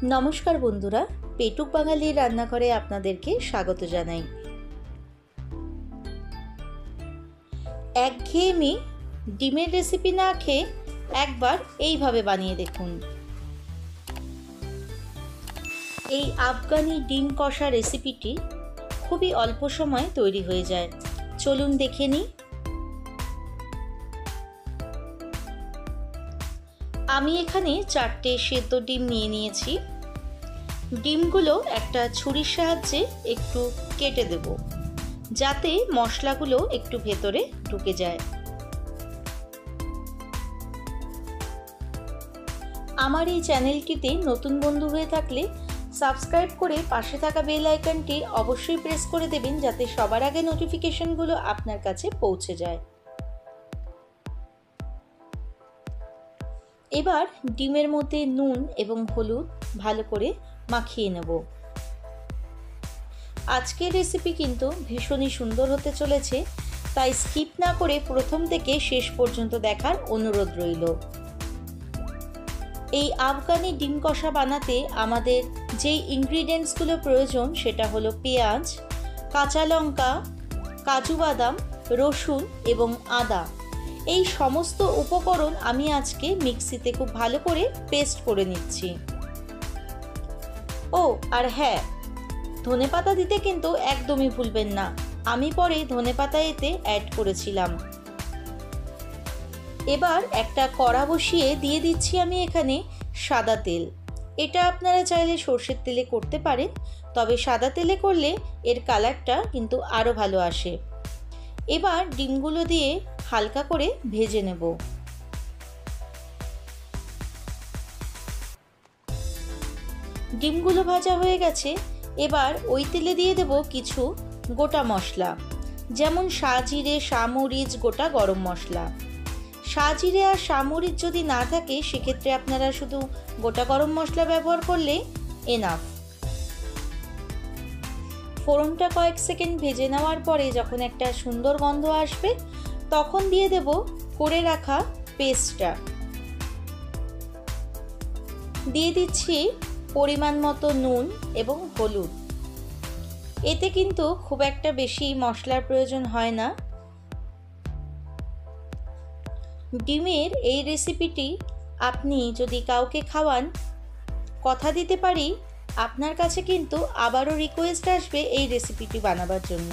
नमस्कार बंधुरा पेटुक बांगाली रान्नाघरे आपनादेरके स्वागत जानाई। एकघेয়েমি ডিমের রেসিপি না খেয়ে একবার এইভাবে বানিয়ে দেখুন। এই আফগানি ডিম কষা রেসিপিটি খুবই অল্প সময়ে তৈরি হয়ে যায়। চলুন দেখে নিই। আমি এখানে 4টে সেদ্ধ ডিম নিয়ে নিয়েছি। ডিমগুলো একটা ছুরির সাহায্যে একটু কেটে দেব যাতে মশলাগুলো একটু ভেতরে ঢুকে যায়। আমার এই চ্যানেলটিতে নতুন বন্ধু হয়ে থাকলে সাবস্ক্রাইব করে পাশে থাকা বেল আইকনটি অবশ্যই প্রেস করে দেবেন যাতে সবার আগে নোটিফিকেশনগুলো আপনার কাছে পৌঁছে যায়। এবার ডিমের মধ্যে নুন এবং হলুদ ভালো করে মাখিয়ে নেব। আজকের রেসিপি কিন্তু ভীষণই সুন্দর হতে চলেছে, তাই স্কিপ না করে প্রথম থেকে শেষ পর্যন্ত দেখার অনুরোধ রইল। এই আফগানি ডিম কষা বানাতে আমাদের যেই ইনগ্রিডিয়েন্টসগুলো প্রয়োজন সেটা হলো পেঁয়াজ, কাঁচা লঙ্কা, কাজু বাদাম, রসুন এবং আদা। এই সমস্ত উপকরণ আমি আজকে মিক্সিতে খুব ভালো করে পেস্ট করে নিচ্ছি। ও আর হ্যাঁ, ধনেপাতা দিতে কিন্তু একদমই ভুলবেন না, আমি পরে ধনেপাতা এতে অ্যাড করেছিলাম। এবার একটা কড়া বসিয়ে দিয়ে দিচ্ছি আমি এখানে সাদা তেল। এটা আপনারা চাইলে সর্ষের তেলে করতে পারেন, তবে সাদা তেলে করলে এর কালারটা কিন্তু আরও ভালো আসে। এবার ডিমগুলো দিয়ে হালকা করে ভেজে নেব। ডিমগুলো ভাজা হয়ে গেছে। এবার ওই তেলে দিয়ে দেব কিছু গোটা মশলা, যেমন সাজিরে, সামরিচ, গোটা গরম মশলা। সাজিরে আর সামরিচ যদি না থাকে সেক্ষেত্রে আপনারা শুধু গোটা গরম মশলা ব্যবহার করলে এনাফ। ফোড়নটা কয়েক সেকেন্ড ভেজে নেওয়ার পরে যখন একটা সুন্দর গন্ধ আসবে তখন দিয়ে দেব করে রাখা পেস্টটা। দিয়ে দিচ্ছি পরিমাণ মতো নুন এবং হলুদ। এতে কিন্তু খুব একটা বেশি মশলার প্রয়োজন হয় না। ডিমের এই রেসিপিটি আপনি যদি কাউকে খাওয়ান, কথা দিতে পারি আপনার কাছে কিন্তু আবারও রিকোয়েস্ট আসবে এই রেসিপিটি বানাবার জন্য।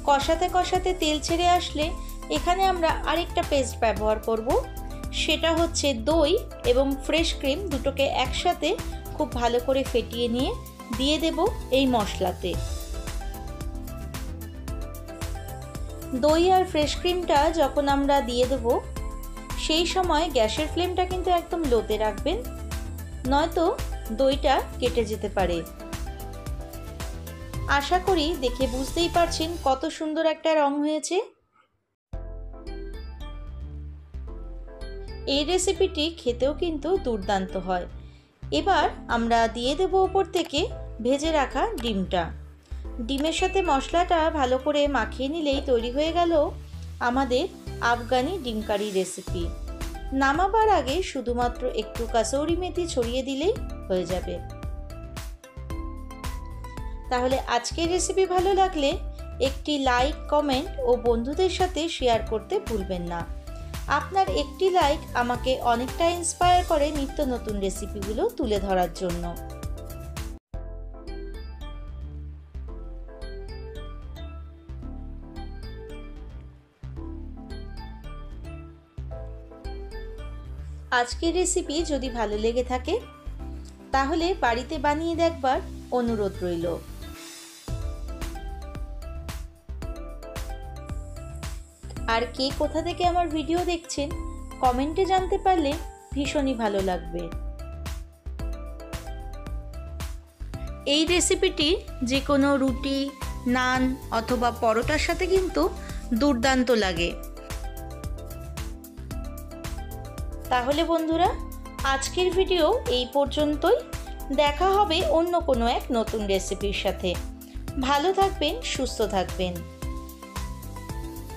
কষাতে কষাতে তেল ছেড়ে আসলে এখানে আমরা আরেকটা পেস্ট ব্যবহার করব, সেটা হচ্ছে দই এবং ফ্রেশ ক্রিম দুটোকে একসাথে খুব ভালো করে ফেটিয়ে নিয়ে দিয়ে দেব এই মশলাতে। দই আর ফ্রেশ ক্রিমটা যখন আমরা দিয়ে দেব সেই সময় গ্যাসের ফ্লেমটা কিন্তু একদম লোতে রাখবেন, নয়তো দইটা কেটে যেতে পারে। আশা করি দেখে বুঝতেই পারছেন কত সুন্দর একটা রং হয়েছে। এই রেসিপিটি খেতেও কিন্তু দুর্দান্ত হয়। এবার আমরা দিয়ে দেব উপর থেকে ভেজে রাখা ডিমটা। ডিমের সাথে মশলাটা ভালো করে মাখিয়ে নিলেই তৈরি হয়ে গেল আমাদের আফগানি ডিম কারি রেসিপি। নামাবার আগে শুধুমাত্র একটু কাসৌরি মেথি ছড়িয়ে দিলেই হয়ে যাবে। তাহলে আজকের রেসিপি ভালো লাগলে একটি লাইক, কমেন্ট ও বন্ধুদের সাথে শেয়ার করতে ভুলবেন না। আপনার একটি লাইক আমাকে অনেকটা ইন্সপায়ার করে নিত্য নতুন রেসিপিগুলো তুলে ধরার জন্য। আজকের রেসিপি যদি ভালো লেগে থাকে তাহলে বাড়িতে বানিয়ে দেখবার অনুরোধ রইল। আর কে কোথা থেকে আমার ভিডিও দেখছেন কমেন্টে জানতে পারলে ভীষণই ভালো লাগবে। এই রেসিপিটি যে কোনো রুটি, নান অথবা পরোটার সাথে কিন্তু দুর্দান্ত লাগে। তাহলে বন্ধুরা, আজকের ভিডিও এই পর্যন্তই। দেখা হবে অন্য কোনো এক নতুন রেসিপির সাথে। ভালো থাকবেন, সুস্থ থাকবেন।